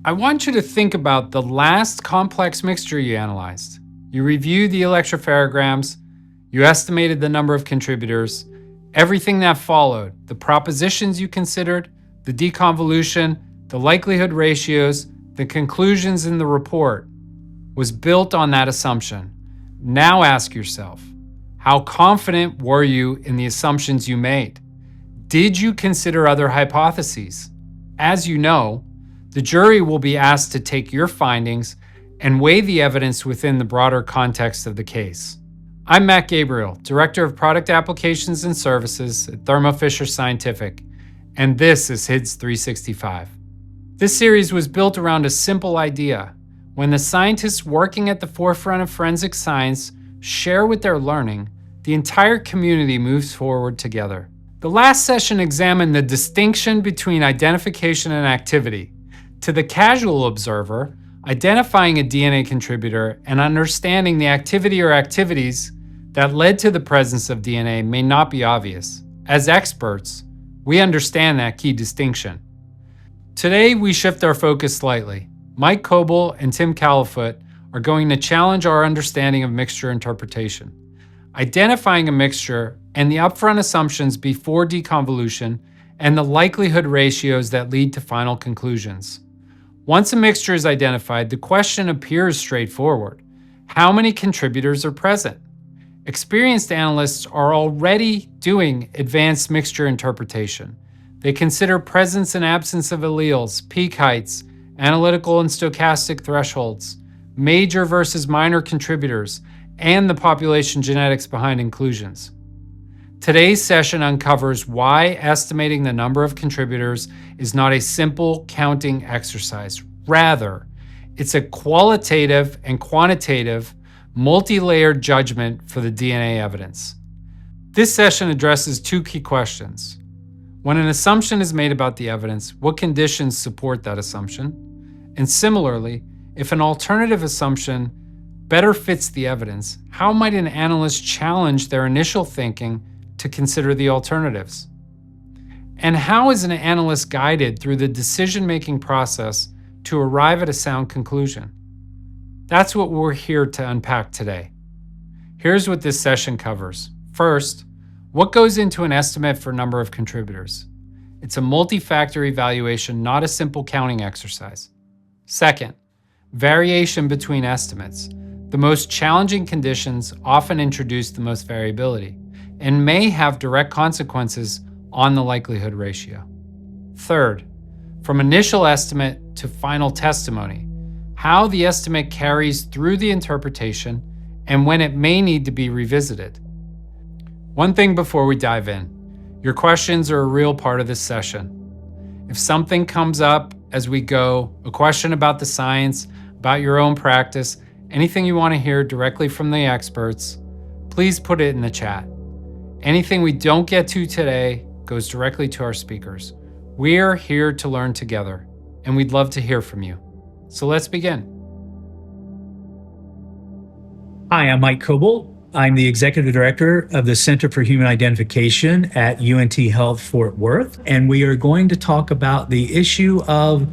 I want you to think about the last complex mixture you analyzed. You reviewed the electropherograms, you estimated the number of contributors, everything that followed, the propositions you considered, the deconvolution, the likelihood ratios, the conclusions in the report, was built on that assumption. Now ask yourself, how confident were you in the assumptions you made? Did you consider other hypotheses? As you know, the jury will be asked to take your findings and weigh the evidence within the broader context of the case. I'm Matt Gabriel, Director of Product Applications and Services at Thermo Fisher Scientific, and this is HIDS 365. This series was built around a simple idea. When the scientists working at the forefront of forensic science share what they're learning, the entire community moves forward together. The last session examined the distinction between identification and activity. To the casual observer, identifying a DNA contributor and understanding the activity or activities that led to the presence of DNA may not be obvious. As experts, we understand that key distinction. Today, we shift our focus slightly. Mike Coble and Tim Califoot are going to challenge our understanding of mixture interpretation. Identifying a mixture and the upfront assumptions before deconvolution and the likelihood ratios that lead to final conclusions. Once a mixture is identified, the question appears straightforward. How many contributors are present? Experienced analysts are already doing advanced mixture interpretation. They consider presence and absence of alleles, peak heights, analytical and stochastic thresholds, major versus minor contributors, and the population genetics behind inclusions. Today's session uncovers why estimating the number of contributors is not a simple counting exercise. Rather, it's a qualitative and quantitative, multi-layered judgment for the DNA evidence. This session addresses two key questions. When an assumption is made about the evidence, what conditions support that assumption? And similarly, if an alternative assumption better fits the evidence, how might an analyst challenge their initial thinking to consider the alternatives? And how is an analyst guided through the decision-making process to arrive at a sound conclusion? That's what we're here to unpack today. Here's what this session covers. First, what goes into an estimate for number of contributors? It's a multi-factor evaluation, not a simple counting exercise. Second, variation between estimates. The most challenging conditions often introduce the most variability and may have direct consequences on the likelihood ratio. Third, from initial estimate to final testimony, how the estimate carries through the interpretation and when it may need to be revisited. One thing before we dive in, your questions are a real part of this session. If something comes up as we go, a question about the science, about your own practice, anything you want to hear directly from the experts, please put it in the chat. Anything we don't get to today goes directly to our speakers. We're here to learn together, and we'd love to hear from you. So let's begin. Hi, I'm Mike Coble. I'm the Executive Director of the Center for Human Identification at UNT Health Fort Worth, and we are going to talk about the issue of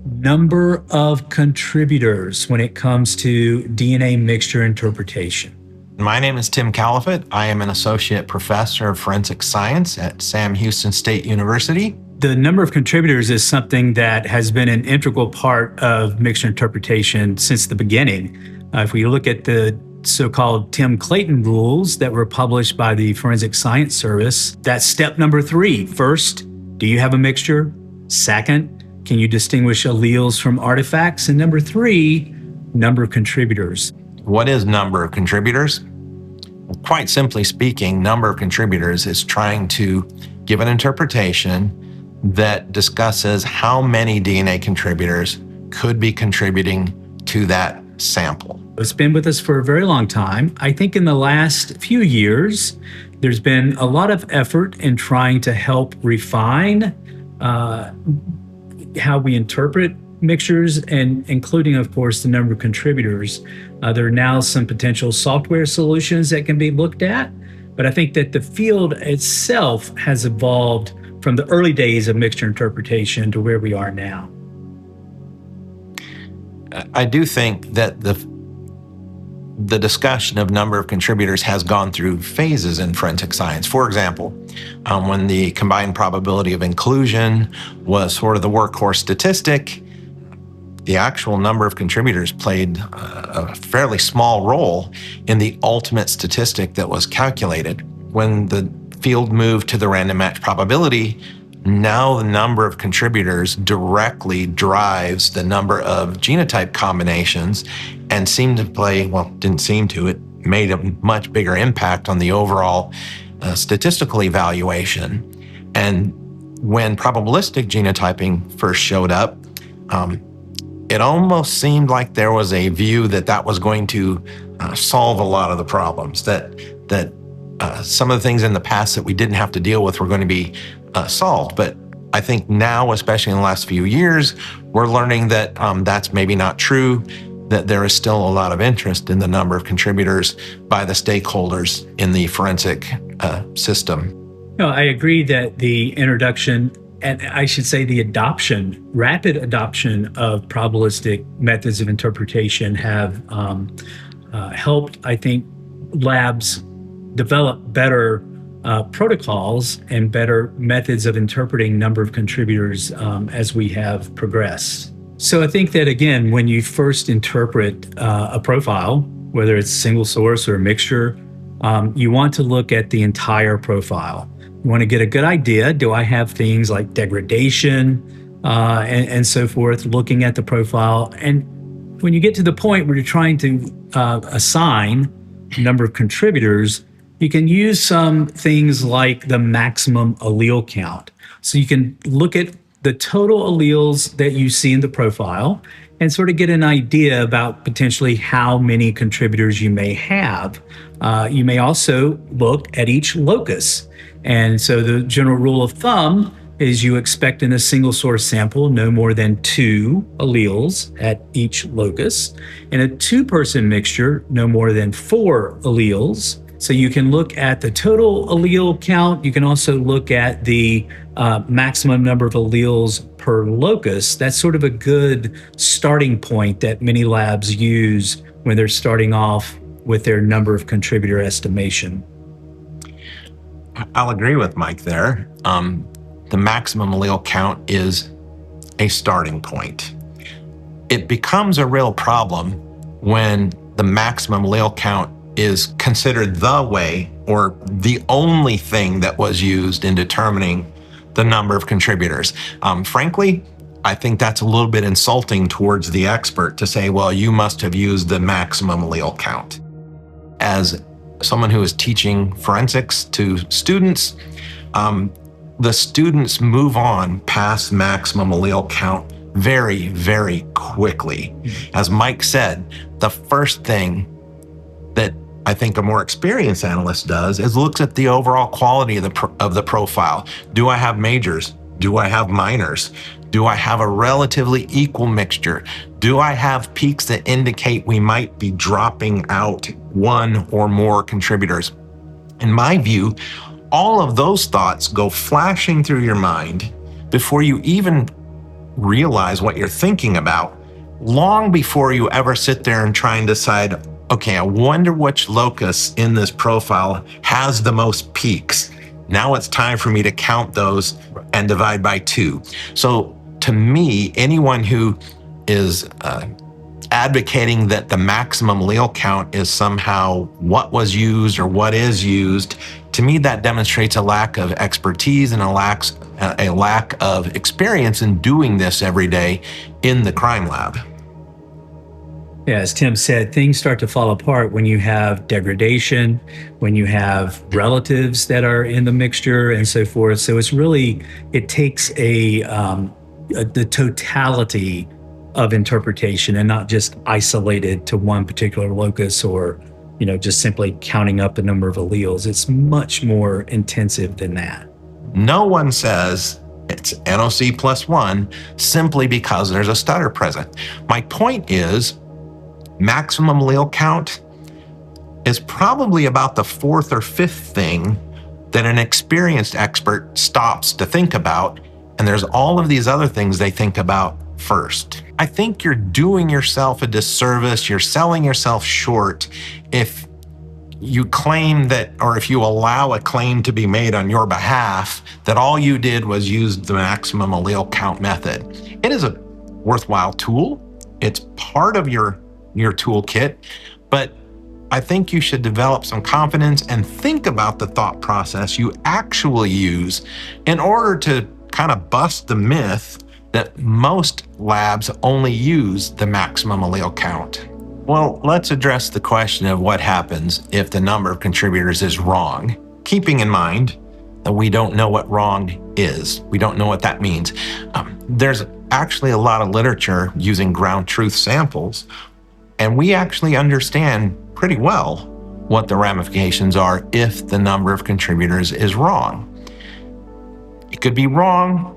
number of contributors when it comes to DNA mixture interpretation. My name is Tim Califoot. I am an Associate Professor of Forensic Science at Sam Houston State University. The number of contributors is something that has been an integral part of mixture interpretation since the beginning. If we look at the so-called Tim Clayton rules that were published by the Forensic Science Service, that's step number 3. First, do you have a mixture? Second, can you distinguish alleles from artifacts? And number 3, number of contributors. What is number of contributors? Well, quite simply speaking, number of contributors is trying to give an interpretation that discusses how many DNA contributors could be contributing to that sample. It's been with us for a very long time. I think in the last few years, there's been a lot of effort in trying to help refine how we interpret mixtures, and including, of course, the number of contributors. There are now some potential software solutions that can be looked at, but I think that the field itself has evolved from the early days of mixture interpretation to where we are now. I do think that the discussion of number of contributors has gone through phases in forensic science. For example, when the combined probability of inclusion was sort of the workhorse statistic, the actual number of contributors played a fairly small role in the ultimate statistic that was calculated. When the field moved to the random match probability, now the number of contributors directly drives the number of genotype combinations and seemed to play, well, didn't seem to, it made a much bigger impact on the overall statistical evaluation. And when probabilistic genotyping first showed up, it almost seemed like there was a view that that was going to solve a lot of the problems, that some of the things in the past that we didn't have to deal with were going to be solved. But I think now, especially in the last few years, we're learning that that's maybe not true, that there is still a lot of interest in the number of contributors by the stakeholders in the forensic system. No, I agree that the introduction, and I should say the adoption, rapid adoption of probabilistic methods of interpretation have helped, I think, labs develop better protocols and better methods of interpreting number of contributors as we have progressed. So I think that, again, when you first interpret a profile, whether it's single source or a mixture, you want to look at the entire profile. You want to get a good idea. Do I have things like degradation and so forth, looking at the profile? And when you get to the point where you're trying to assign number of contributors, you can use some things like the maximum allele count. So you can look at the total alleles that you see in the profile and sort of get an idea about potentially how many contributors you may have. You may also look at each locus. And so the general rule of thumb is you expect in a single source sample no more than 2 alleles at each locus. In a 2-person mixture, no more than 4 alleles. So you can look at the total allele count. You can also look at the maximum number of alleles per locus. That's sort of a good starting point that many labs use when they're starting off with their number of contributor estimation. I'll agree with Mike there. The maximum allele count is a starting point. It becomes a real problem when the maximum allele count is considered the way or the only thing that was used in determining the number of contributors. Frankly, I think that's a little bit insulting towards the expert to say, well, you must have used the maximum allele count. As someone who is teaching forensics to students, the students move on past maximum allele count very, very quickly. As Mike said, the first thing that I think a more experienced analyst does is looks at the overall quality of the profile. Do I have majors? Do I have minors? Do I have a relatively equal mixture? Do I have peaks that indicate we might be dropping out 1 or more contributors? In my view, all of those thoughts go flashing through your mind before you even realize what you're thinking about, long before you ever sit there and try and decide, okay, I wonder which locus in this profile has the most peaks. Now it's time for me to count those and divide by 2. So to me, anyone who is advocating that the maximum allele count is somehow what was used or what is used, to me that demonstrates a lack of expertise and a lack of experience in doing this every day in the crime lab. Yeah, as Tim said, things start to fall apart when you have degradation, when you have relatives that are in the mixture and so forth. So it's really, it takes the totality of interpretation and not just isolated to one particular locus or, just simply counting up the number of alleles. It's much more intensive than that. No one says it's NOC plus 1 simply because there's a stutter present. My point is, maximum allele count is probably about the 4th or 5th thing that an experienced expert stops to think about, and there's all of these other things they think about first. I think you're doing yourself a disservice. You're selling yourself short if you claim that, or if you allow a claim to be made on your behalf that all you did was use the maximum allele count method. It is a worthwhile tool. It's part of your toolkit, but I think you should develop some confidence and think about the thought process you actually use in order to kind of bust the myth that most labs only use the maximum allele count. Well, let's address the question of what happens if the number of contributors is wrong, keeping in mind that we don't know what wrong is. We don't know what that means. There's actually a lot of literature using ground truth samples, and we actually understand pretty well what the ramifications are if the number of contributors is wrong. It could be wrong,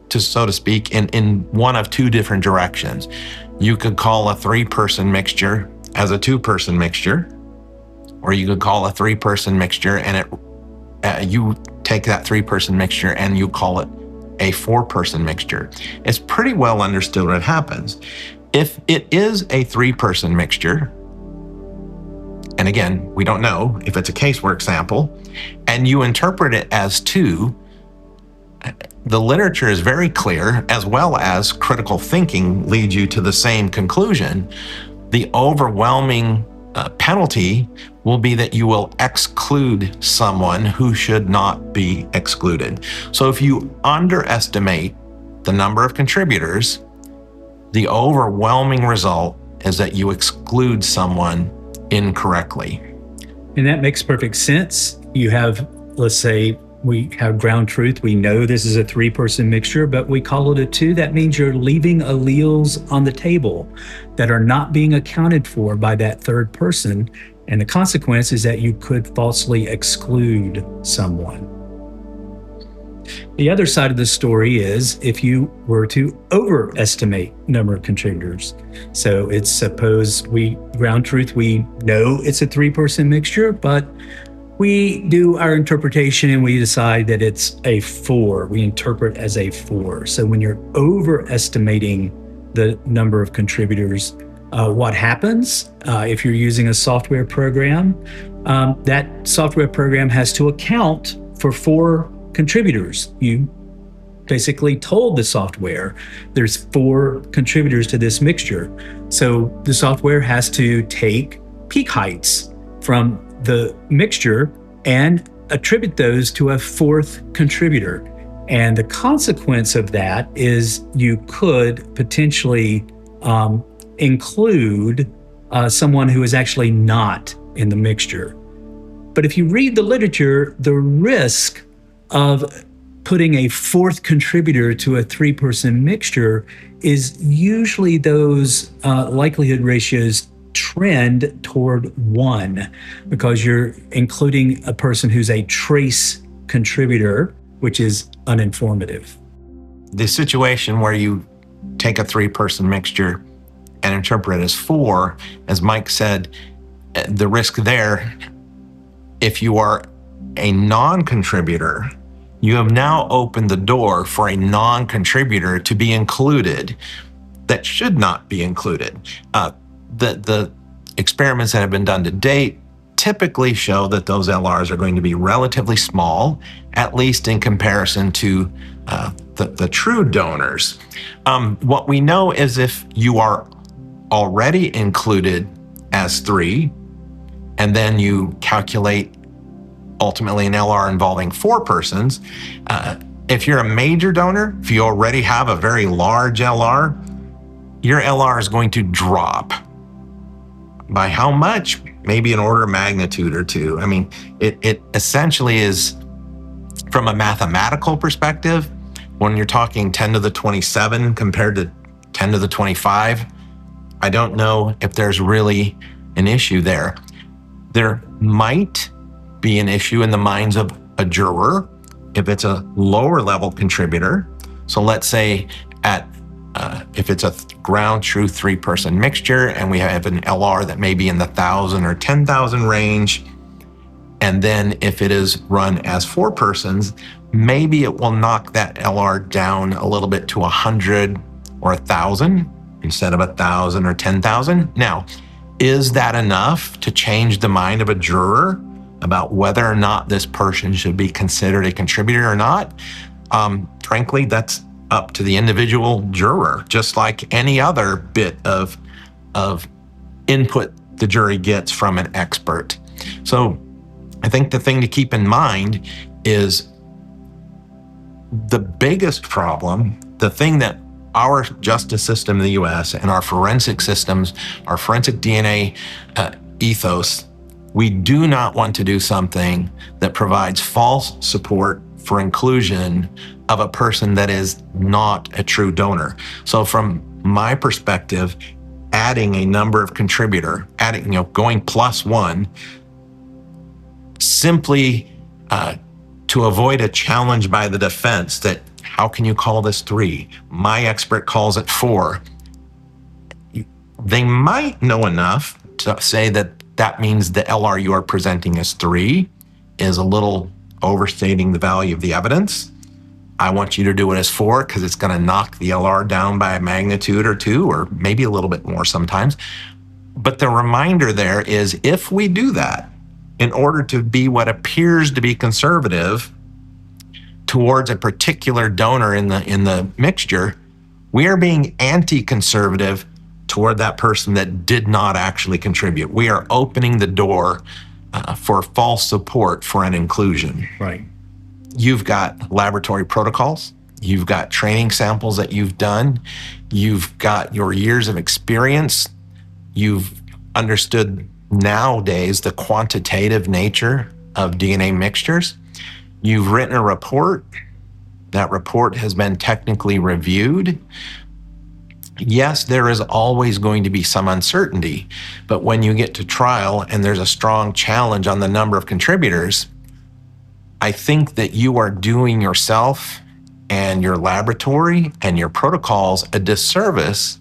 so to speak, in one of two different directions. You could call a 3-person mixture as a 2-person mixture, or you could call a 3-person mixture and you take that 3-person mixture and you call it a 4-person mixture. It's pretty well understood what happens. If it is a 3-person mixture, and again, we don't know if it's a casework sample, and you interpret it as 2, the literature is very clear, as well as critical thinking leads you to the same conclusion. The overwhelming penalty will be that you will exclude someone who should not be excluded. So if you underestimate the number of contributors, the overwhelming result is that you exclude someone incorrectly. And that makes perfect sense. You have, let's say, we have ground truth. We know this is a 3-person mixture, but we call it a 2. That means you're leaving alleles on the table that are not being accounted for by that 3rd person. And the consequence is that you could falsely exclude someone. The other side of the story is if you were to overestimate number of contributors. So it's suppose ground truth, we know it's a 3-person mixture, but we do our interpretation and we decide that it's a 4. We interpret as a 4. So when you're overestimating the number of contributors, what happens if you're using a software program? That software program has to account for 4 contributors. You basically told the software there's 4 contributors to this mixture. So the software has to take peak heights from the mixture and attribute those to a 4th contributor. And the consequence of that is you could potentially include someone who is actually not in the mixture. But if you read the literature, the risk of putting a 4th contributor to a 3-person mixture is usually those likelihood ratios trend toward 1 because you're including a person who's a trace contributor, which is uninformative. The situation where you take a 3-person mixture and interpret it as 4, as Mike said, the risk there, if you are a non-contributor, you have now opened the door for a non-contributor to be included that should not be included. The experiments that have been done to date typically show that those LRs are going to be relatively small, at least in comparison to the true donors. What we know is if you are already included as 3, and then you calculate ultimately an LR involving 4 persons, if you're a major donor, if you already have a very large LR, your LR is going to drop. By how much? Maybe an order of magnitude or 2. I mean, it essentially is, from a mathematical perspective, when you're talking 10 to the 27 compared to 10 to the 25, I don't know if there's really an issue there. There might be an issue in the minds of a juror if it's a lower level contributor. So let's say if it's a ground truth 3-person mixture and we have an LR that may be in the 1,000 or 10,000 range, and then if it is run as 4 persons, maybe it will knock that LR down a little bit to 100 or 1,000. instead of 1,000 or 10,000. Now, is that enough to change the mind of a juror about whether or not this person should be considered a contributor or not? Frankly, that's up to the individual juror, just like any other bit of input the jury gets from an expert. So I think the thing to keep in mind is the biggest problem, the thing that our justice system in the US and our forensic systems, our forensic DNA ethos, we do not want to do something that provides false support for inclusion of a person that is not a true donor. So from my perspective, adding a number of contributor, going +1, simply to avoid a challenge by the defense that, how can you call this 3? My expert calls it 4. They might know enough to say that that means the LR you are presenting as 3 is a little overstating the value of the evidence. I want you to do it as 4 because it's going to knock the LR down by a magnitude or 2, or maybe a little bit more sometimes. But the reminder there is, if we do that, in order to be what appears to be conservative towards a particular donor in the mixture, we are being anti-conservative toward that person that did not actually contribute. We are opening the door for false support for an inclusion. Right. You've got laboratory protocols, you've got training samples that you've done, you've got your years of experience, you've understood nowadays the quantitative nature of DNA mixtures. You've written a report. That report has been technically reviewed. Yes, there is always going to be some uncertainty, but when you get to trial and there's a strong challenge on the number of contributors, I think that you are doing yourself and your laboratory and your protocols a disservice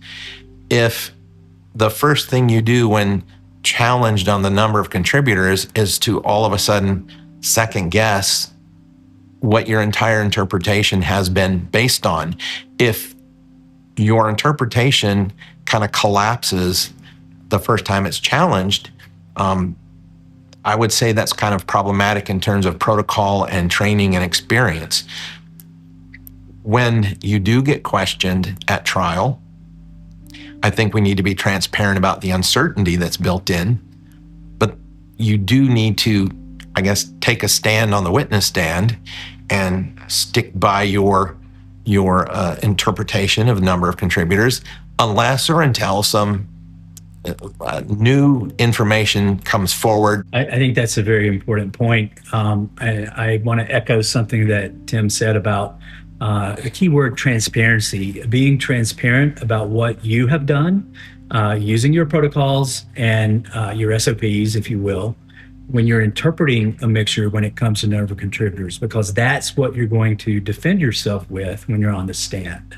if the first thing you do when challenged on the number of contributors is to all of a sudden second guess what your entire interpretation has been based on. If your interpretation kind of collapses the first time it's challenged, I would say that's kind of problematic in terms of protocol and training and experience. When you do get questioned at trial, I think we need to be transparent about the uncertainty that's built in, but you do need to, I guess, take a stand on the witness stand and stick by your interpretation of the number of contributors, unless or until some new information comes forward. I think that's a very important point. I want to echo something that Tim said about the key word transparency, being transparent about what you have done, using your protocols and your SOPs, if you will, when you're interpreting a mixture when it comes to number of contributors, because that's what you're going to defend yourself with when you're on the stand.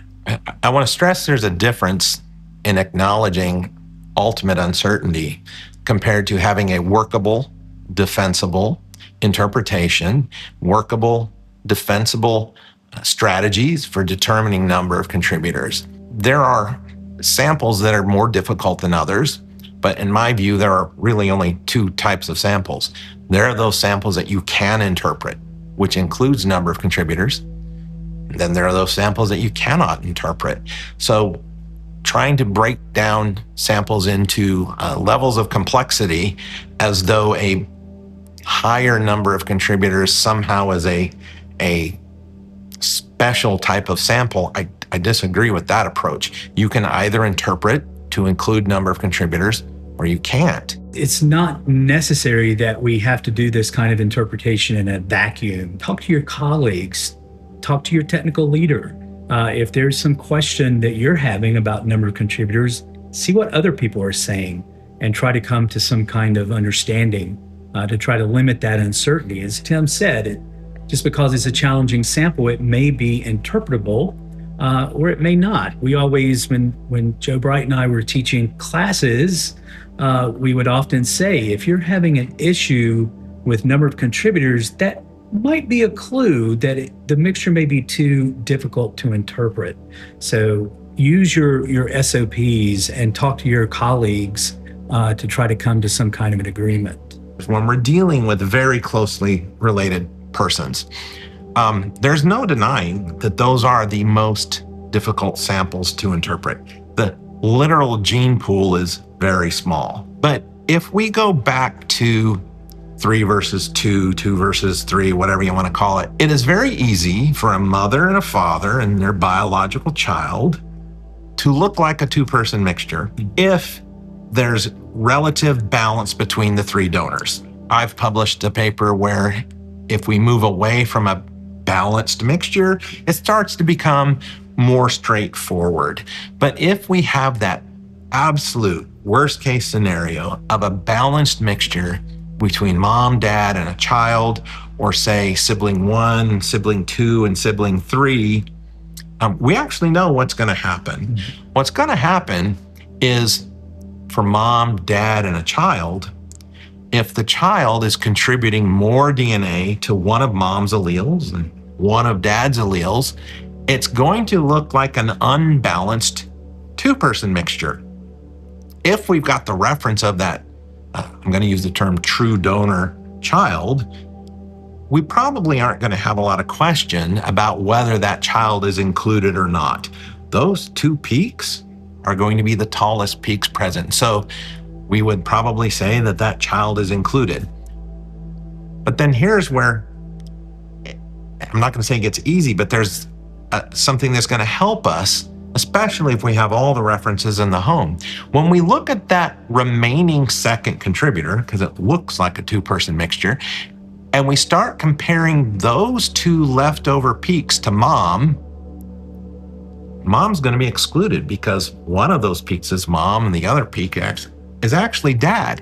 I want to stress there's a difference in acknowledging ultimate uncertainty compared to having a workable, defensible interpretation, workable, defensible strategies for determining number of contributors. There are samples that are more difficult than others, but in my view, there are really only 2 types of samples. There are those samples that you can interpret, which includes number of contributors. Then there are those samples that you cannot interpret. So trying to break down samples into levels of complexity as though a higher number of contributors somehow is a special type of sample, I disagree with that approach. You can either interpret to include number of contributors or you can't. It's not necessary that we have to do this kind of interpretation in a vacuum. Talk to your colleagues, talk to your technical leader. If there's some question that you're having about number of contributors, see what other people are saying and try to come to some kind of understanding to try to limit that uncertainty. As Tim said, just because it's a challenging sample, it may be interpretable or it may not. We always, when Joe Bright and I were teaching classes, we would often say, if you're having an issue with number of contributors, that might be a clue that the mixture may be too difficult to interpret. So use your SOPs and talk to your colleagues to try to come to some kind of an agreement. When we're dealing with very closely related persons, there's no denying that those are the most difficult samples to interpret. The literal gene pool is very small. But if we go back to 3 versus 2, 2 versus 3, whatever you want to call it, it is very easy for a mother and a father and their biological child to look like a two-person mixture if there's relative balance between the 3 donors. I've published a paper where if we move away from a balanced mixture, it starts to become more straightforward. But if we have that absolute worst case scenario of a balanced mixture between mom, dad, and a child, or say sibling 1, sibling 2, and sibling 3, we actually know what's going to happen. What's going to happen is for mom, dad, and a child, if the child is contributing more DNA to one of mom's alleles and one of dad's alleles, it's going to look like an unbalanced two-person mixture. If we've got the reference of that, I'm going to use the term true donor child, we probably aren't going to have a lot of question about whether that child is included or not. Those 2 peaks are going to be the tallest peaks present. So we would probably say that that child is included. But then here's where, I'm not going to say it gets easy, but there's something that's going to help us, especially if we have all the references in the home. When we look at that remaining second contributor, because it looks like a two-person mixture, and we start comparing those 2 leftover peaks to mom's going to be excluded because one of those peaks is mom and the other peak is actually dad.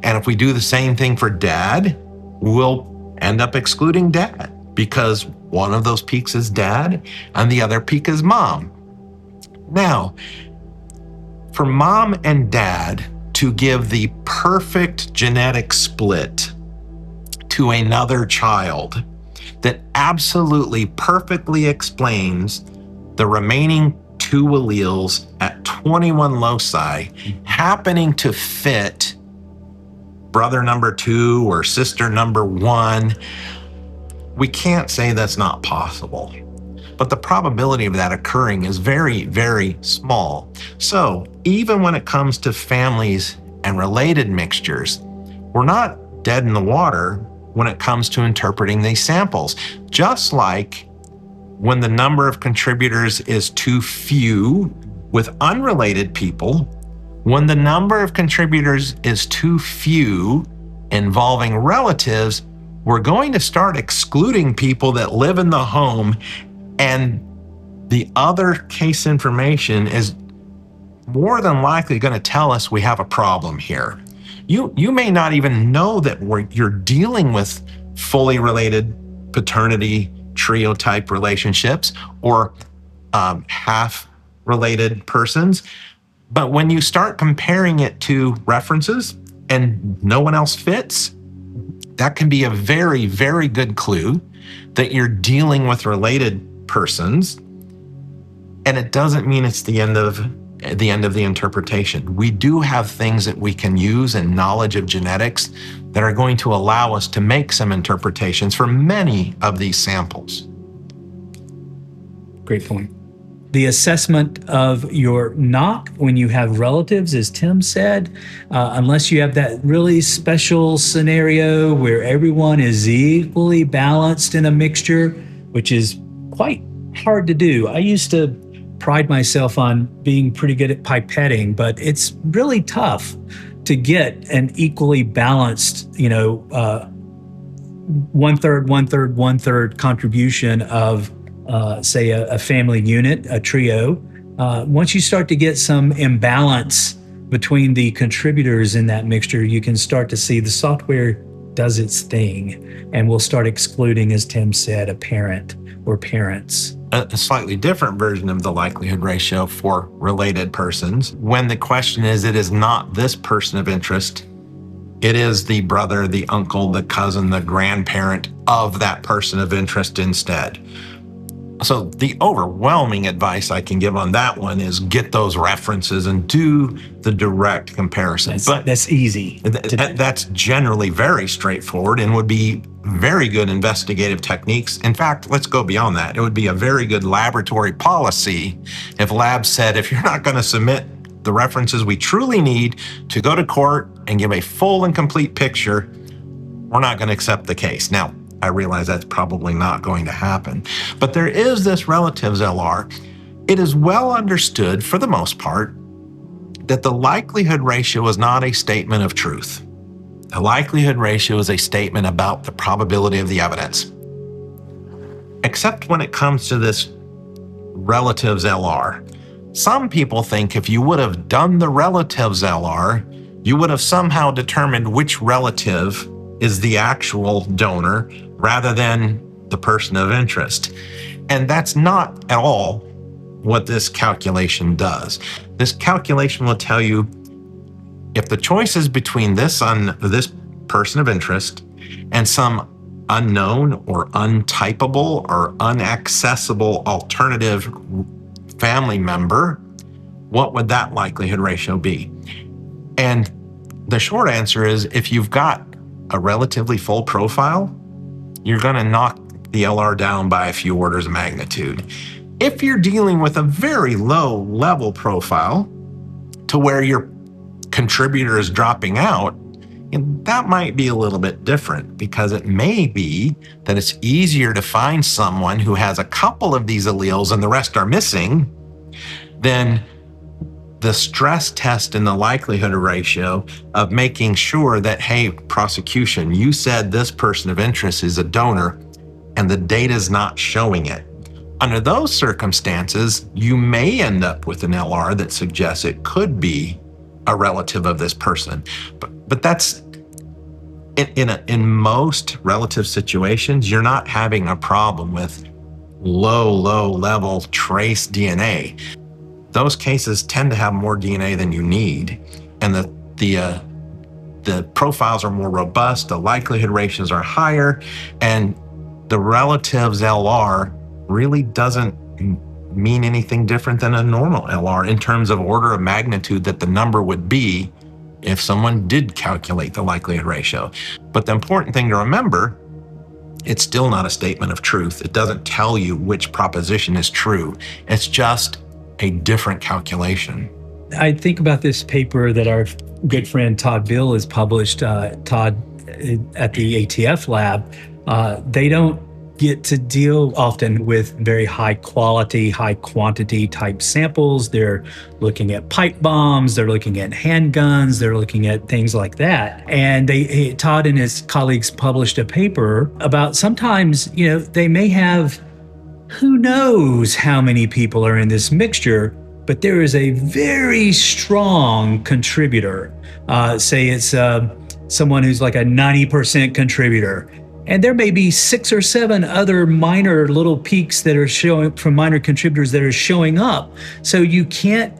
And if we do the same thing for dad, we'll end up excluding dad because one of those peaks is dad and the other peak is mom. Now, for mom and dad to give the perfect genetic split to another child that absolutely perfectly explains the remaining 2 alleles at 21 loci happening to fit brother number 2 or sister number 1, we can't say that's not possible. But the probability of that occurring is very, very small. So even when it comes to families and related mixtures, we're not dead in the water when it comes to interpreting these samples. Just like when the number of contributors is too few with unrelated people, when the number of contributors is too few involving relatives, we're going to start excluding people that live in the home, and the other case information is more than likely going to tell us we have a problem here. You may not even know that you're dealing with fully related paternity trio type relationships or half related persons. But when you start comparing it to references and no one else fits, that can be a very, very good clue that you're dealing with related persons. And it doesn't mean it's the end of the interpretation. We do have things that we can use in knowledge of genetics that are going to allow us to make some interpretations for many of these samples. Great point. The assessment of your knock when you have relatives, as Tim said, unless you have that really special scenario where everyone is equally balanced in a mixture, which is quite hard to do. I used to pride myself on being pretty good at pipetting, but it's really tough to get an equally balanced, 1/3, 1/3, 1/3 contribution of say a family unit, a trio. Once you start to get some imbalance between the contributors in that mixture, you can start to see the software does its thing and will start excluding, as Tim said, a parent or parents. A slightly different version of the likelihood ratio for related persons. When the question is, it is not this person of interest, it is the brother, the uncle, the cousin, the grandparent of that person of interest instead. So the overwhelming advice I can give on that one is get those references and do the direct comparison. That's easy. That's generally very straightforward and would be very good investigative techniques. In fact, let's go beyond that. It would be a very good laboratory policy if labs said, if you're not going to submit the references we truly need to go to court and give a full and complete picture, we're not going to accept the case. Now, I realize that's probably not going to happen, but there is this relatives LR. It is well understood for the most part that the likelihood ratio is not a statement of truth. The likelihood ratio is a statement about the probability of the evidence. Except when it comes to this relatives LR. Some people think if you would have done the relatives LR, you would have somehow determined which relative is the actual donor rather than the person of interest. And that's not at all what this calculation does. This calculation will tell you if the choice is between this person of interest and some unknown or untypable or unaccessible alternative family member, what would that likelihood ratio be? And the short answer is if you've got a relatively full profile, you're going to knock the LR down by a few orders of magnitude. If you're dealing with a very low level profile to where your contributor is dropping out, that might be a little bit different because it may be that it's easier to find someone who has a couple of these alleles and the rest are missing than the stress test and the likelihood ratio of making sure that, hey, prosecution, you said this person of interest is a donor and the data's not showing it. Under those circumstances, you may end up with an LR that suggests it could be a relative of this person. But that's, in most relative situations, you're not having a problem with low level trace DNA. Those cases tend to have more DNA than you need, and the profiles are more robust, the likelihood ratios are higher, and the relatives LR really doesn't mean anything different than a normal LR in terms of order of magnitude that the number would be if someone did calculate the likelihood ratio. But the important thing to remember, it's still not a statement of truth. It doesn't tell you which proposition is true. It's just a different calculation. I think about this paper that our good friend Todd Bill has published, Todd at the ATF lab. They don't get to deal often with very high quality, high quantity type samples. They're looking at pipe bombs, they're looking at handguns, they're looking at things like that. And Todd and his colleagues published a paper about sometimes, they may have who knows how many people are in this mixture, but there is a very strong contributor. Say it's someone who's like a 90% contributor. And there may be 6 or 7 other minor little peaks that are showing from minor contributors that are showing up. So you can't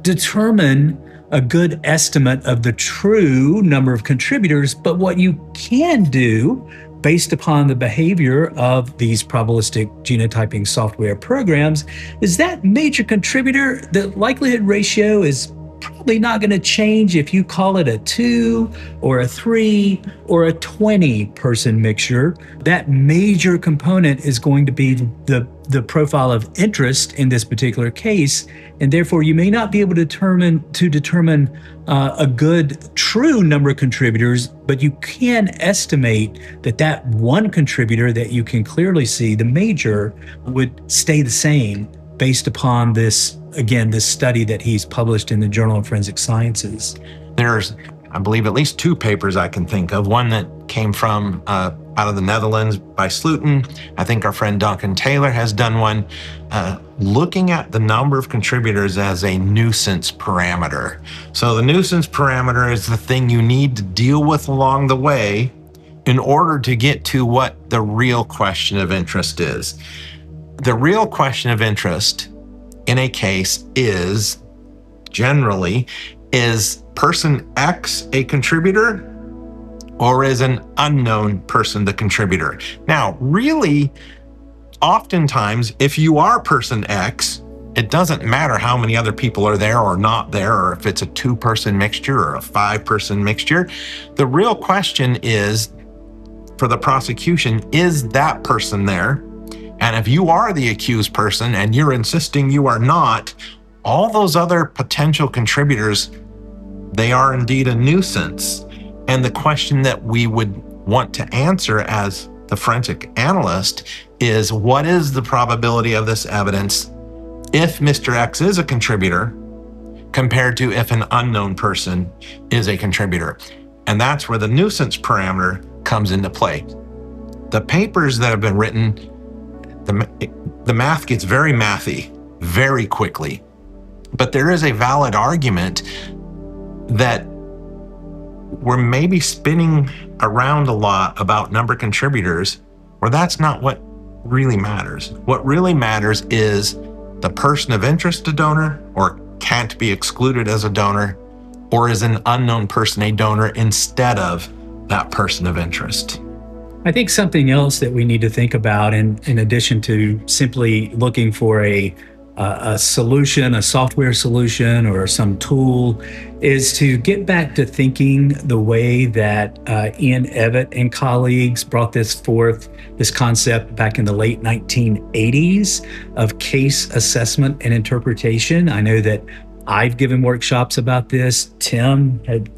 determine a good estimate of the true number of contributors, but what you can do based upon the behavior of these probabilistic genotyping software programs is that major contributor, the likelihood ratio is probably not going to change if you call it a 2 or a 3 or a 20 person mixture. That major component is going to be the profile of interest in this particular case, and therefore you may not be able to determine a good true number of contributors, but you can estimate that one contributor that you can clearly see, the major, would stay the same based upon this study that he's published in the Journal of Forensic Sciences. There's, I believe, at least 2 papers I can think of. One that came from out of the Netherlands by Slooten. I think our friend Duncan Taylor has done one looking at the number of contributors as a nuisance parameter. So the nuisance parameter is the thing you need to deal with along the way in order to get to what the real question of interest is. The real question of interest in a case is generally, is person X a contributor or is an unknown person the contributor? Now, really, oftentimes, if you are person X, it doesn't matter how many other people are there or not there, or if it's a 2-person mixture or a 5-person mixture. The real question is, for the prosecution, is that person there? And if you are the accused person and you're insisting you are not, all those other potential contributors, they are indeed a nuisance. And the question that we would want to answer as the forensic analyst is, what is the probability of this evidence if Mr. X is a contributor compared to if an unknown person is a contributor? And that's where the nuisance parameter comes into play. The papers that have been written, the math gets very mathy very quickly. But there is a valid argument that we're maybe spinning around a lot about number of contributors, where that's not what really matters. What really matters is the person of interest a donor, or can't be excluded as a donor, or is an unknown person a donor instead of that person of interest. I think something else that we need to think about, in addition to simply looking for a solution, a software solution or some tool, is to get back to thinking the way that Ian Evatt and colleagues brought this concept back in the late 1980s of case assessment and interpretation. I know that I've given workshops about this.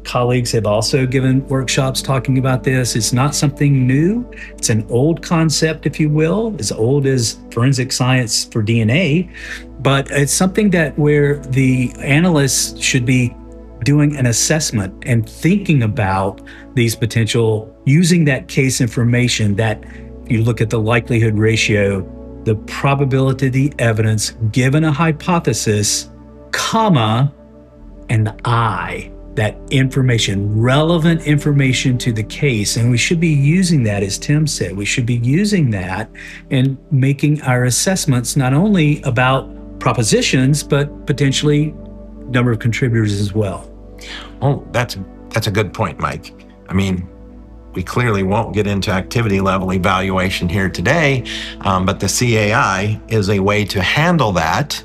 Colleagues have also given workshops talking about this. It's not something new. It's an old concept, if you will, as old as forensic science for DNA. But it's something that where the analysts should be doing an assessment and thinking about these potential, using that case information, that if you look at the likelihood ratio, the probability of the evidence given a hypothesis, comma, and the I, that information, relevant information to the case. And we should be using that, as Tim said, we should be using that and making our assessments not only about propositions, but potentially number of contributors as well. Well, that's a good point, Mike. I mean, we clearly won't get into activity level evaluation here today, but the CAI is a way to handle that.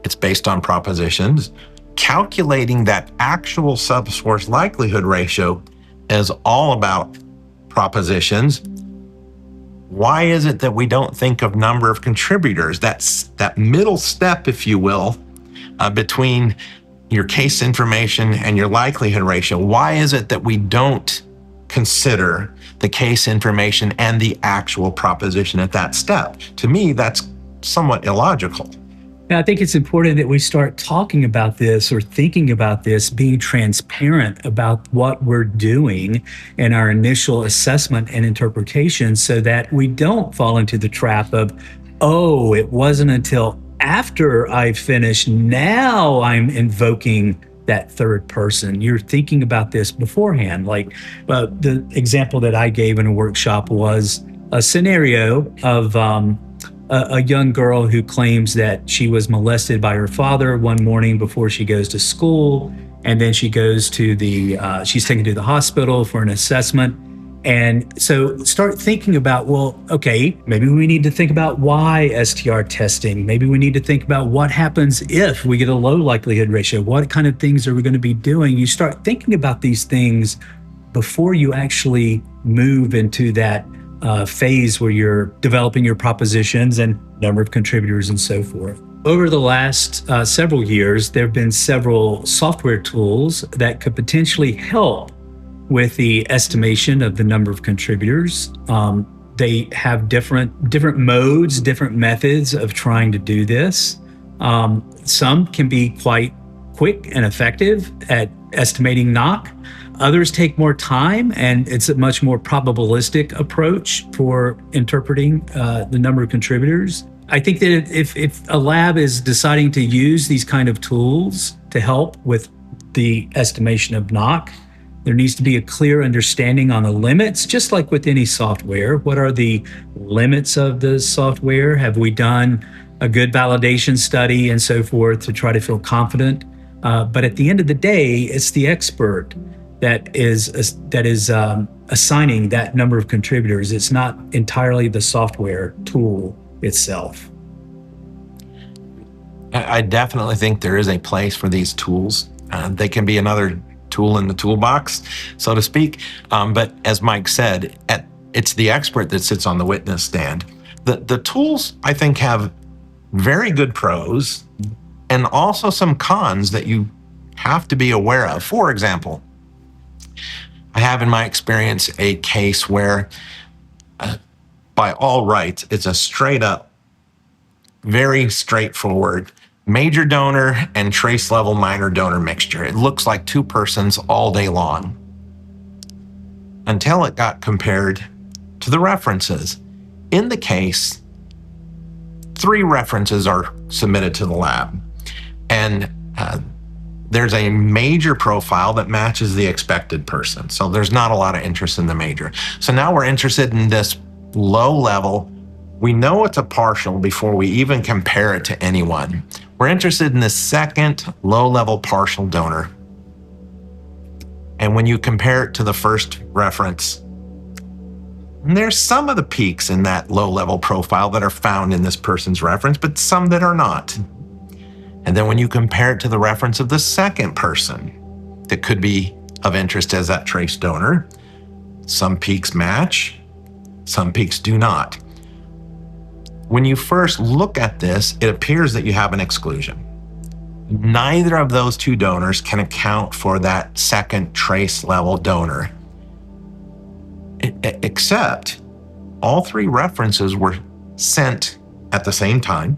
It's based on propositions. Calculating that actual subsource likelihood ratio is all about propositions. Why is it that we don't think of number of contributors? That's that middle step, if you will, between your case information and your likelihood ratio. Why is it that we don't consider the case information and the actual proposition at that step? To me, that's somewhat illogical. Now, I think it's important that we start talking about this or thinking about this, being transparent about what we're doing in our initial assessment and interpretation, so that we don't fall into the trap of, oh, it wasn't until after I finished, now I'm invoking that third person. You're thinking about this beforehand. Like the example that I gave in a workshop was a scenario of a young girl who claims that she was molested by her father one morning before she goes to school. And then she goes to she's taken to the hospital for an assessment. And so start thinking about, well, okay, maybe we need to think about why STR testing. Maybe we need to think about what happens if we get a low likelihood ratio. What kind of things are we going to be doing? You start thinking about these things before you actually move into that phase where you're developing your propositions and number of contributors and so forth. Over the last several years, there have been several software tools that could potentially help with the estimation of the number of contributors. They have different modes, different methods of trying to do this. Some can be quite quick and effective at estimating knock. Others take more time, and it's a much more probabilistic approach for interpreting the number of contributors. I think that if a lab is deciding to use these kind of tools to help with the estimation of knock, there needs to be a clear understanding on the limits, just like with any software. What are the limits of the software? Have we done a good validation study and so forth to try to feel confident? But at the end of the day, it's the expert that is assigning that number of contributors. It's not entirely the software tool itself. I definitely think there is a place for these tools. They can be another tool in the toolbox, so to speak. But as Mike said, it's the expert that sits on the witness stand. The tools, I think, have very good pros and also some cons that you have to be aware of. For example, I have in my experience a case where, by all rights, it's a straight up, very straightforward major donor and trace level minor donor mixture. It looks like two persons all day long until it got compared to the references. In the case, 3 references are submitted to the lab, and there's a major profile that matches the expected person. So there's not a lot of interest in the major. So now we're interested in this low level. We know it's a partial before we even compare it to anyone. We're interested in the second low level partial donor. And when you compare it to the first reference, there's some of the peaks in that low level profile that are found in this person's reference, but some that are not. And then when you compare it to the reference of the second person that could be of interest as that trace donor, some peaks match, some peaks do not. When you first look at this, it appears that you have an exclusion. Neither of those 2 donors can account for that second trace level donor, except all 3 references were sent at the same time.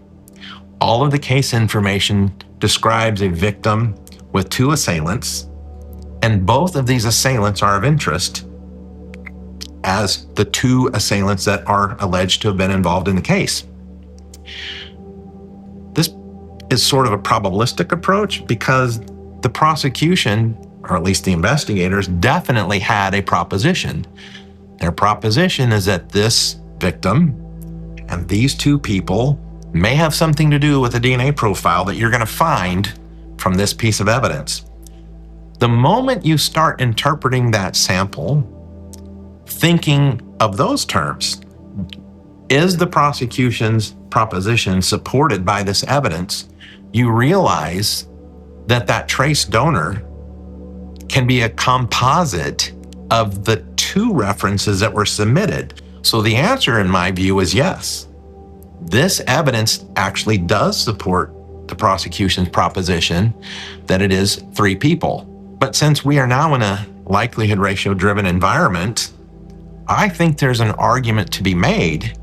All of the case information describes a victim with 2 assailants, and both of these assailants are of interest as the 2 assailants that are alleged to have been involved in the case. This is sort of a probabilistic approach because the prosecution, or at least the investigators, definitely had a proposition. Their proposition is that this victim and these 2 people may have something to do with the DNA profile that you're going to find from this piece of evidence. The moment you start interpreting that sample, thinking of those terms, is the prosecution's proposition supported by this evidence, you realize that that trace donor can be a composite of the 2 references that were submitted. So the answer, in my view, is yes. This evidence actually does support the prosecution's proposition that it is 3 people. But since we are now in a likelihood ratio driven environment, I think there's an argument to be made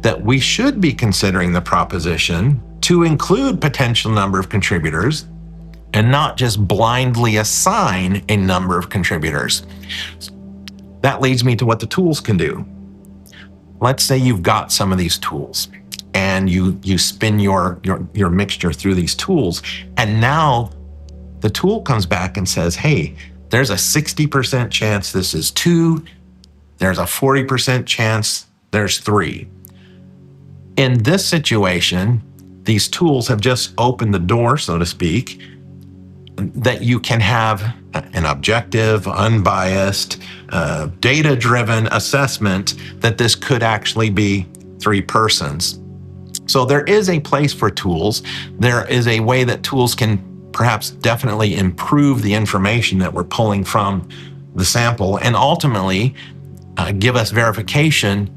that we should be considering the proposition to include potential number of contributors and not just blindly assign a number of contributors. That leads me to what the tools can do. Let's say you've got some of these tools and you spin your mixture through these tools, and now the tool comes back and says, hey, there's a 60% chance this is 2, there's a 40% chance there's 3. In this situation, these tools have just opened the door, so to speak, that you can have an objective, unbiased, data-driven assessment that this could actually be 3 persons. So there is a place for tools. There is a way that tools can perhaps definitely improve the information that we're pulling from the sample and ultimately give us verification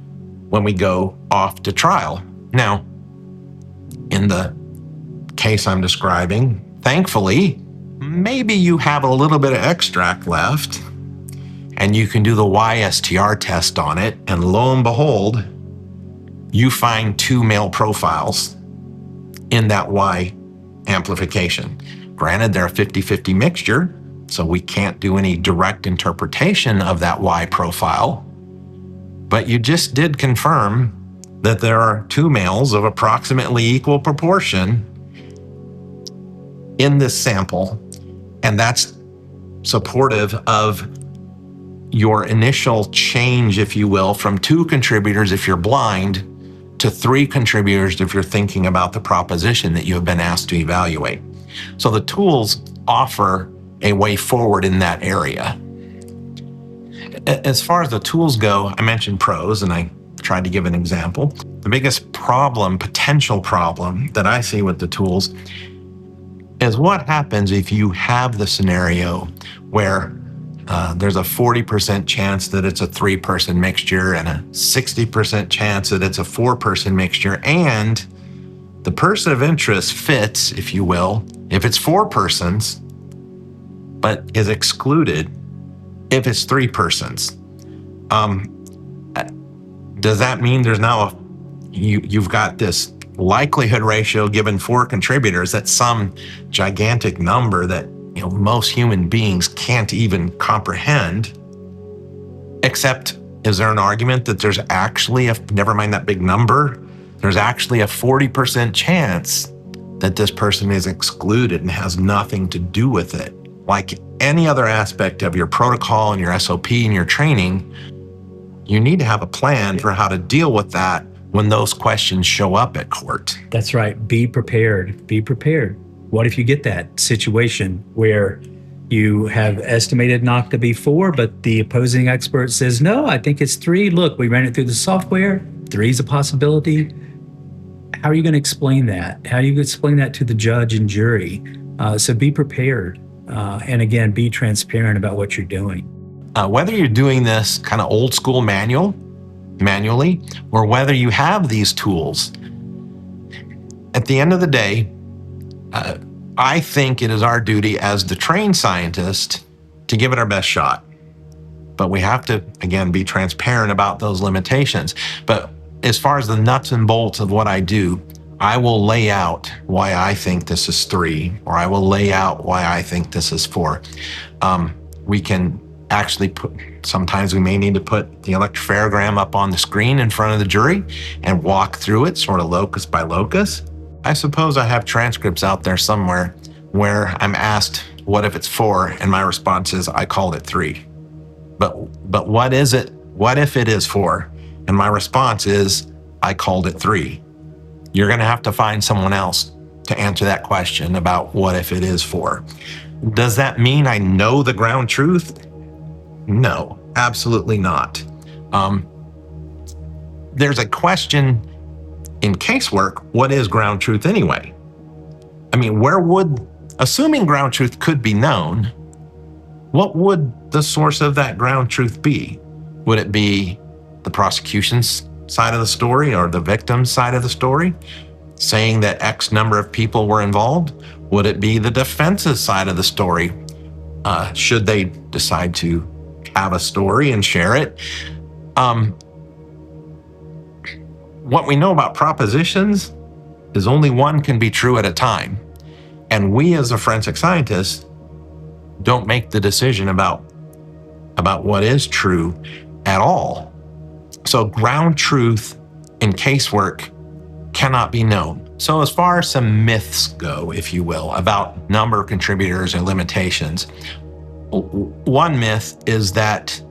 when we go off to trial. Now, in the case I'm describing, thankfully, maybe you have a little bit of extract left and you can do the YSTR test on it, and lo and behold, you find 2 male profiles in that Y amplification. Granted, they're a 50-50 mixture, so we can't do any direct interpretation of that Y profile, but you just did confirm that there are 2 males of approximately equal proportion in this sample, and that's supportive of your initial change, if you will, from 2 contributors if you're blind to 3 contributors if you're thinking about the proposition that you have been asked to evaluate. So the tools offer a way forward in that area. As far as the tools go, I mentioned pros and I tried to give an example. the biggest problem, potential problem that I see with the tools is what happens if you have the scenario where there's a 40% chance that it's a 3-person mixture and a 60% chance that it's a 4-person mixture, and the person of interest fits, if you will, if it's 4 persons, but is excluded if it's 3 persons. Does that mean there's now you've got this likelihood ratio given 4 contributors that's some gigantic number that most human beings can't even comprehend? Except, is there an argument that there's actually never mind that big number, there's actually a 40% chance that this person is excluded and has nothing to do with it? Like any other aspect of your protocol and your SOP and your training, you need to have a plan for how to deal with that when those questions show up at court. That's right. Be prepared. Be prepared. What if you get that situation where you have estimated knock to be 4, but the opposing expert says, no, I think it's 3. Look, we ran it through the software. 3 is a possibility. How are you going to explain that? How do you explain that to the judge and jury? So be prepared. And again, be transparent about what you're doing. Whether you're doing this kind of old school manually, or whether you have these tools, at the end of the day, I think it is our duty as the trained scientist to give it our best shot. But we have to, again, be transparent about those limitations. But as far as the nuts and bolts of what I do, I will lay out why I think this is 3, or I will lay out why I think this is 4. We can actually sometimes we may need to put the electropharogram up on the screen in front of the jury and walk through it sort of locus by locus. I suppose I have transcripts out there somewhere where I'm asked, what if it's 4? And my response is, I called it 3. But what is it? What if it is 4? And my response is, I called it 3. You're going to have to find someone else to answer that question about what if it is 4. Does that mean I know the ground truth? No, absolutely not. There's a question in casework, what is ground truth anyway? I mean, assuming ground truth could be known, what would the source of that ground truth be? Would it be the prosecution's side of the story or the victim's side of the story, saying that X number of people were involved? Would it be the defense's side of the story? Should they decide to have a story and share it? What we know about propositions is only one can be true at a time. And we as a forensic scientist don't make the decision about what is true at all. So ground truth in casework cannot be known. So as far as some myths go, if you will, about number of contributors or limitations, one myth is that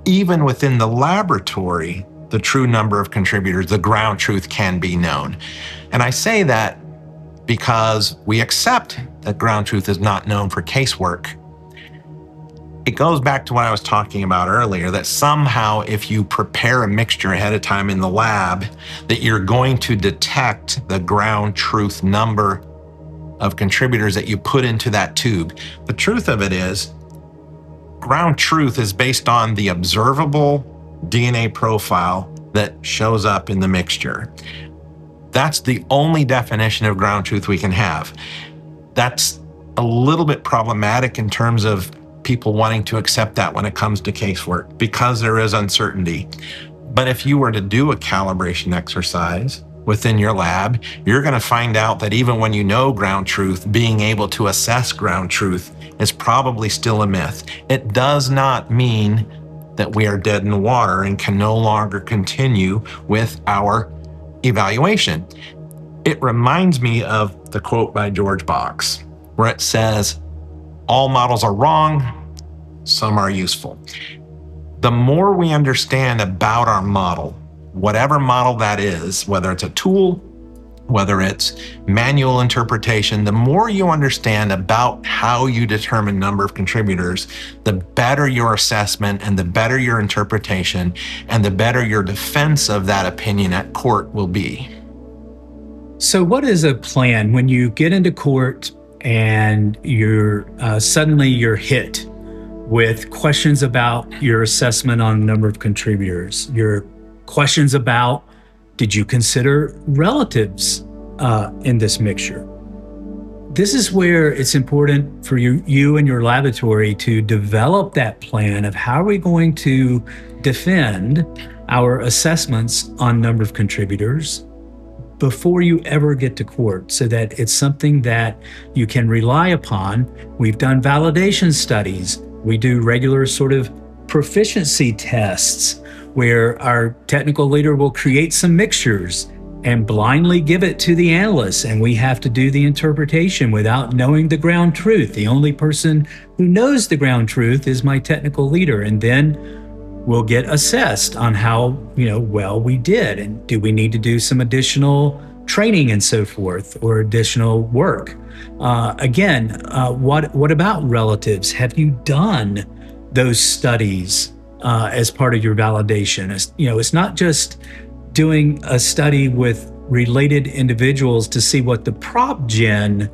even within the laboratory, the true number of contributors, the ground truth can be known. And I say that because we accept that ground truth is not known for casework. It goes back to what I was talking about earlier, that somehow if you prepare a mixture ahead of time in the lab, that you're going to detect the ground truth number of contributors that you put into that tube. The truth of it is, ground truth is based on the observable DNA profile that shows up in the mixture. That's the only definition of ground truth we can have. That's a little bit problematic in terms of people wanting to accept that when it comes to casework, because there is uncertainty. But if you were to do a calibration exercise within your lab, you're going to find out that even when you know ground truth, being able to assess ground truth is probably still a myth. It does not mean that we are dead in the water and can no longer continue with our evaluation. It reminds me of the quote by George Box, where it says, all models are wrong, some are useful. The more we understand about our model, whatever model that is, whether it's a tool whether it's manual interpretation, the more you understand about how you determine number of contributors, the better your assessment and the better your interpretation and the better your defense of that opinion at court will be. So what is a plan when you get into court and you're suddenly you're hit with questions about your assessment on number of contributors, your questions about did you consider relatives in this mixture? This is where it's important for you and your laboratory to develop that plan of how are we going to defend our assessments on number of contributors before you ever get to court, so that it's something that you can rely upon. We've done validation studies. We do regular sort of proficiency tests where our technical leader will create some mixtures and blindly give it to the analysts, and we have to do the interpretation without knowing the ground truth. The only person who knows the ground truth is my technical leader, and then we'll get assessed on how well we did, and do we need to do some additional training and so forth, or additional work. What about relatives? Have you done those studies as part of your validation? It's not just doing a study with related individuals to see what the prop gen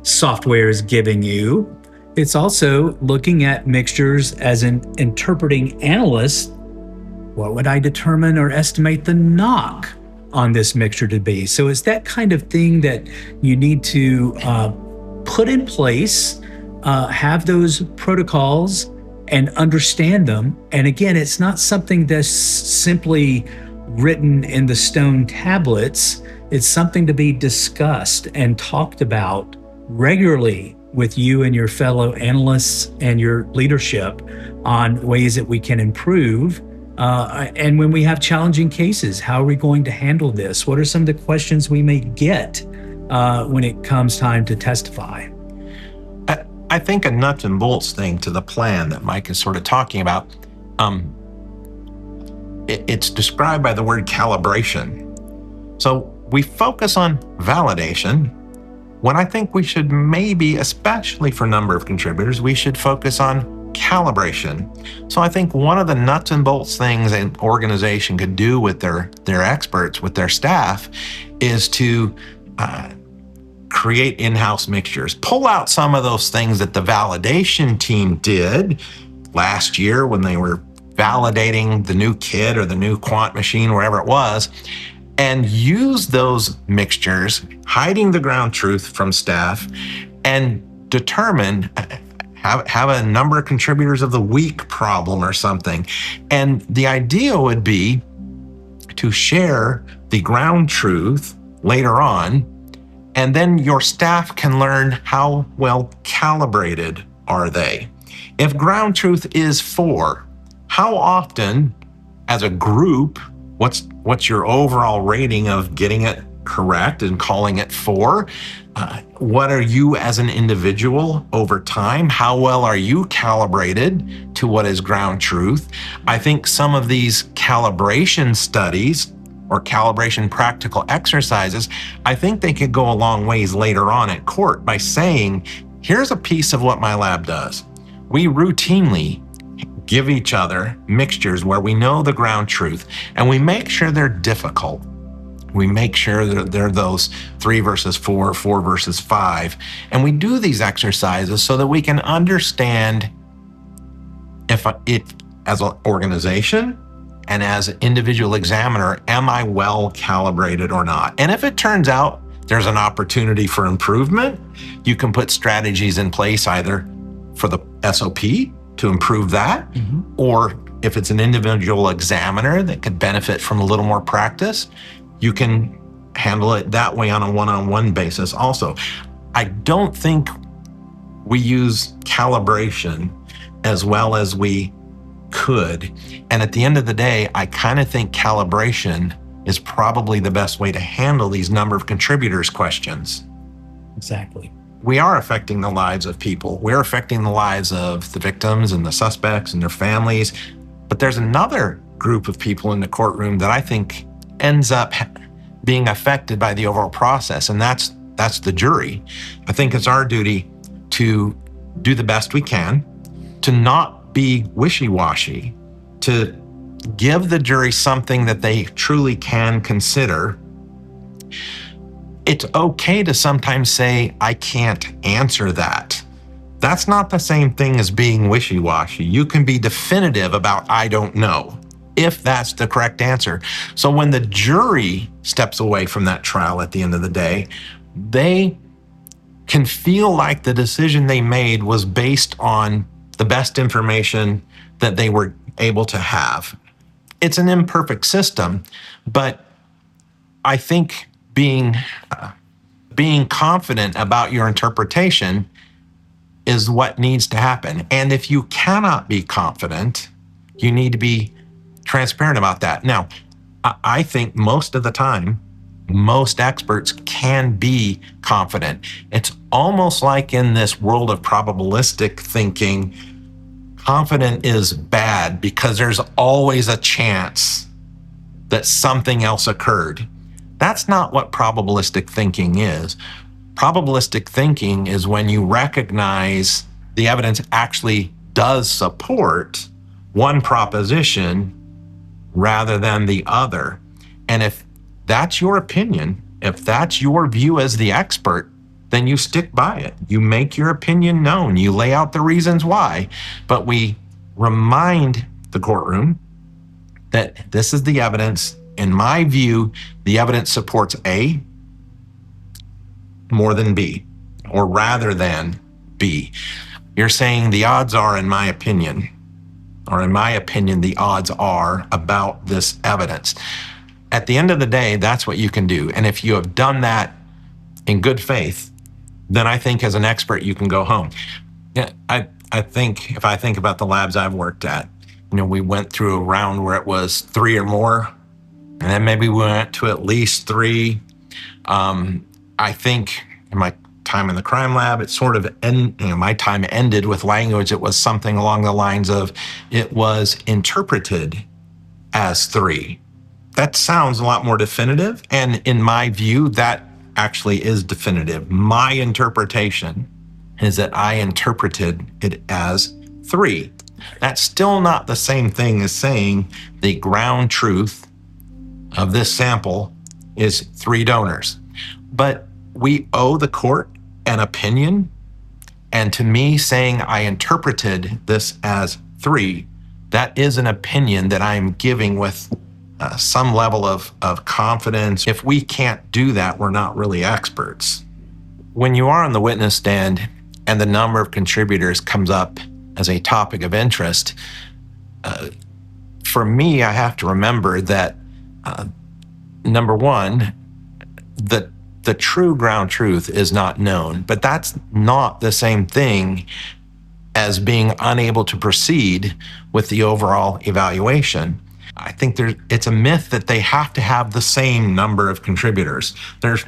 software is giving you. It's also looking at mixtures as an interpreting analyst. What would I determine or estimate the knock on this mixture to be? So it's that kind of thing that you need to put in place, have those protocols and understand them. And again, it's not something that's simply written in the stone tablets. It's something to be discussed and talked about regularly with you and your fellow analysts and your leadership on ways that we can improve. And when we have challenging cases, how are we going to handle this? What are some of the questions we may get when it comes time to testify? I think a nuts and bolts thing to the plan that Mike is sort of talking about, it's described by the word calibration. So we focus on validation, when I think we should maybe, especially for number of contributors, we should focus on calibration. So I think one of the nuts and bolts things an organization could do with their experts, with their staff, is to create in-house mixtures. Pull out some of those things that the validation team did last year when they were validating the new kit or the new quant machine, wherever it was, and use those mixtures, hiding the ground truth from staff, and determine, have a number of contributors of the week problem or something. And the idea would be to share the ground truth later on, and then your staff can learn how well calibrated are they. If ground truth is 4, how often as a group, what's your overall rating of getting it correct and calling it 4? What are you as an individual over time? How well are you calibrated to what is ground truth? I think some of these calibration studies or calibration practical exercises, I think they could go a long ways later on at court by saying, here's a piece of what my lab does. We routinely give each other mixtures where we know the ground truth, and we make sure they're difficult. We make sure that they're those 3 versus 4, 4 versus 5. And we do these exercises so that we can understand if as an organization and as an individual examiner, am I well calibrated or not? And if it turns out there's an opportunity for improvement, you can put strategies in place either for the SOP to improve that, or if it's an individual examiner that could benefit from a little more practice, you can handle it that way on a one-on-one basis also. I don't think we use calibration as well as we could. And at the end of the day, I kind of think calibration is probably the best way to handle these number of contributors questions. Exactly. We are affecting the lives of people. We're affecting the lives of the victims and the suspects and their families. But there's another group of people in the courtroom that I think ends up being affected by the overall process, and that's the jury. I think it's our duty to do the best we can, to not be wishy-washy, to give the jury something that they truly can consider. It's okay to sometimes say, I can't answer that. That's not the same thing as being wishy-washy. You can be definitive about, I don't know, if that's the correct answer. So when the jury steps away from that trial at the end of the day, they can feel like the decision they made was based on the best information that they were able to have. It's an imperfect system, but I think being confident about your interpretation is what needs to happen. And if you cannot be confident, you need to be transparent about that. Now, I think most of the time, most experts can be confident. It's almost like in this world of probabilistic thinking, confident is bad because there's always a chance that something else occurred. That's not what probabilistic thinking is. Probabilistic thinking is when you recognize the evidence actually does support one proposition rather than the other. And if that's your opinion, if that's your view as the expert, then you stick by it. You make your opinion known. You lay out the reasons why. But we remind the courtroom that this is the evidence. In my view, the evidence supports A more than B, or rather than B. You're saying the odds are, in my opinion, or in my opinion, the odds are about this evidence. At the end of the day, that's what you can do. And if you have done that in good faith, then I think as an expert, you can go home. Yeah, I think if I think about the labs I've worked at, we went through a round where it was 3 or more, and then maybe we went to at least 3. I think in my time in the crime lab, it sort of my time ended with language. It was something along the lines of, it was interpreted as 3. That sounds a lot more definitive. And in my view, that actually is definitive. My interpretation is that I interpreted it as 3. That's still not the same thing as saying the ground truth of this sample is 3 donors. But we owe the court an opinion. And to me, saying I interpreted this as 3, that is an opinion that I'm giving with some level of confidence. If we can't do that, we're not really experts. When you are on the witness stand and the number of contributors comes up as a topic of interest, for me, I have to remember that, number one, the true ground truth is not known, but that's not the same thing as being unable to proceed with the overall evaluation. I think it's a myth that they have to have the same number of contributors. There's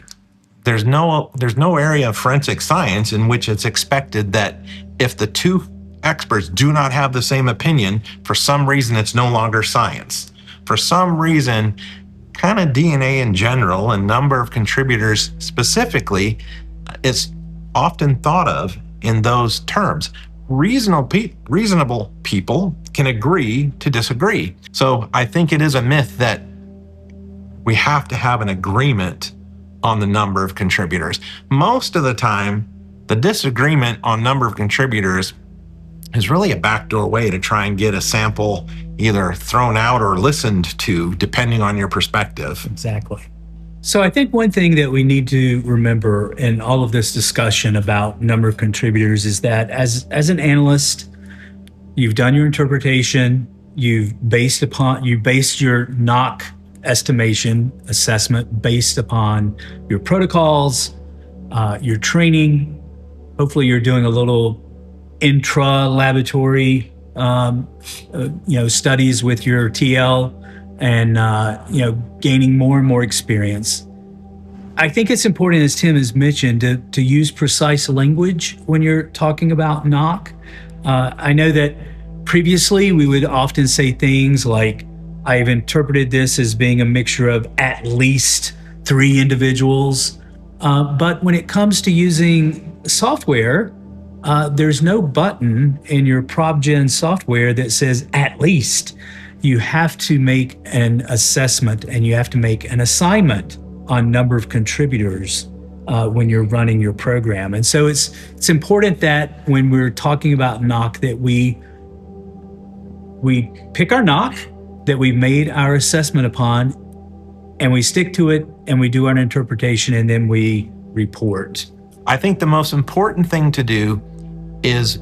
no area of forensic science in which it's expected that if the 2 experts do not have the same opinion, for some reason it's no longer science. For some reason, kind of DNA in general and number of contributors specifically is often thought of in those terms. Reasonable people can agree to disagree. So I think it is a myth that we have to have an agreement on the number of contributors. Most of the time, the disagreement on number of contributors is really a backdoor way to try and get a sample either thrown out or listened to, depending on your perspective. Exactly. So I think one thing that we need to remember in all of this discussion about number of contributors is that as an analyst, you've done your interpretation, you based your knock estimation assessment based upon your protocols, your training. Hopefully you're doing a little intra-laboratory studies with your TL and gaining more and more experience. I think it's important, as Tim has mentioned, to use precise language when you're talking about knock. I know that previously we would often say things like, I've interpreted this as being a mixture of at least 3 individuals. But when it comes to using software, there's no button in your ProbGen software that says at least. You have to make an assessment and you have to make an assignment on number of contributors when you're running your program. And so it's important that when we're talking about NOC that we pick our NOC that we've made our assessment upon, and we stick to it, and we do our interpretation, and then we report. I think the most important thing to do is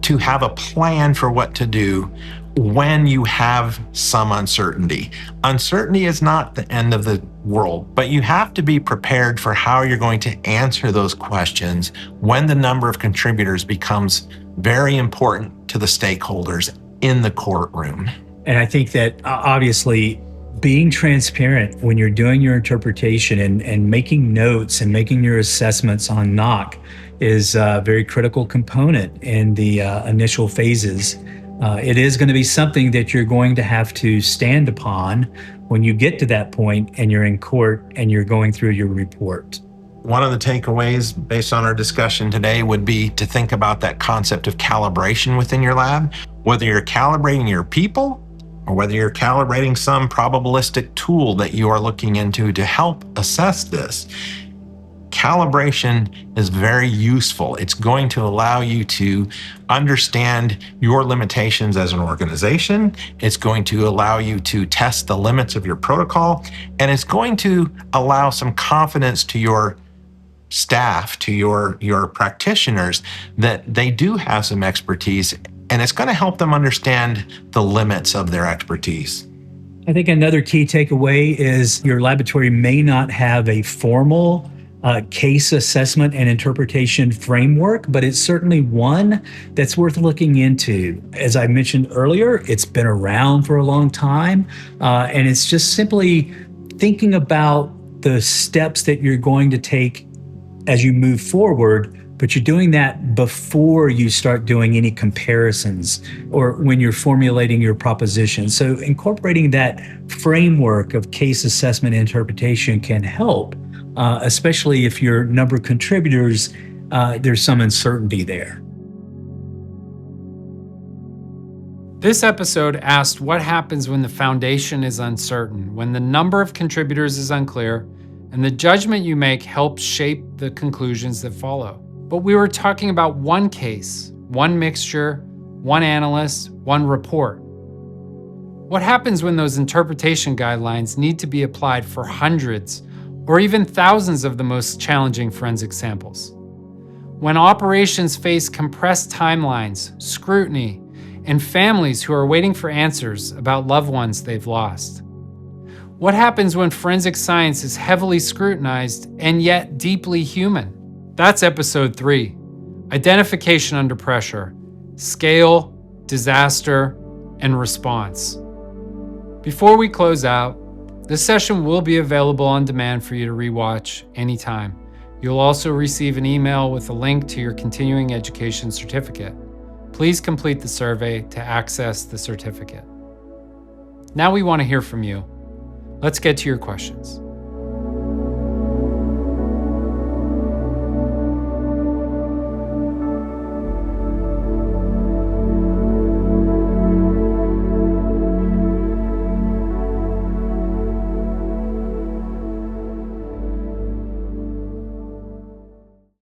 to have a plan for what to do when you have some uncertainty. Uncertainty is not the end of the world, but you have to be prepared for how you're going to answer those questions when the number of contributors becomes very important to the stakeholders in the courtroom. And I think that obviously being transparent when you're doing your interpretation and making notes and making your assessments on NOC is a very critical component in the initial phases. It is going to be something that you're going to have to stand upon when you get to that point and you're in court and you're going through your report. One of the takeaways based on our discussion today would be to think about that concept of calibration within your lab, whether you're calibrating your people or whether you're calibrating some probabilistic tool that you are looking into to help assess this. Calibration is very useful. It's going to allow you to understand your limitations as an organization. It's going to allow you to test the limits of your protocol, and it's going to allow some confidence to your staff, to your practitioners, that they do have some expertise, and it's going to help them understand the limits of their expertise. I think another key takeaway is your laboratory may not have a formal case assessment and interpretation framework, but it's certainly one that's worth looking into. As I mentioned earlier, it's been around for a long time, and it's just simply thinking about the steps that you're going to take as you move forward, but you're doing that before you start doing any comparisons or when you're formulating your proposition. So incorporating that framework of case assessment and interpretation can help, especially if your number of contributors, there's some uncertainty there. This episode asked what happens when the foundation is uncertain, when the number of contributors is unclear, and the judgment you make helps shape the conclusions that follow. But we were talking about one case, one mixture, one analyst, one report. What happens when those interpretation guidelines need to be applied for hundreds or even thousands of the most challenging forensic samples? When operations face compressed timelines, scrutiny, and families who are waiting for answers about loved ones they've lost? What happens when forensic science is heavily scrutinized and yet deeply human? That's episode 3, Identification Under Pressure, Scale, Disaster, and Response. Before we close out, this session will be available on demand for you to rewatch anytime. You'll also receive an email with a link to your continuing education certificate. Please complete the survey to access the certificate. Now we want to hear from you. Let's get to your questions.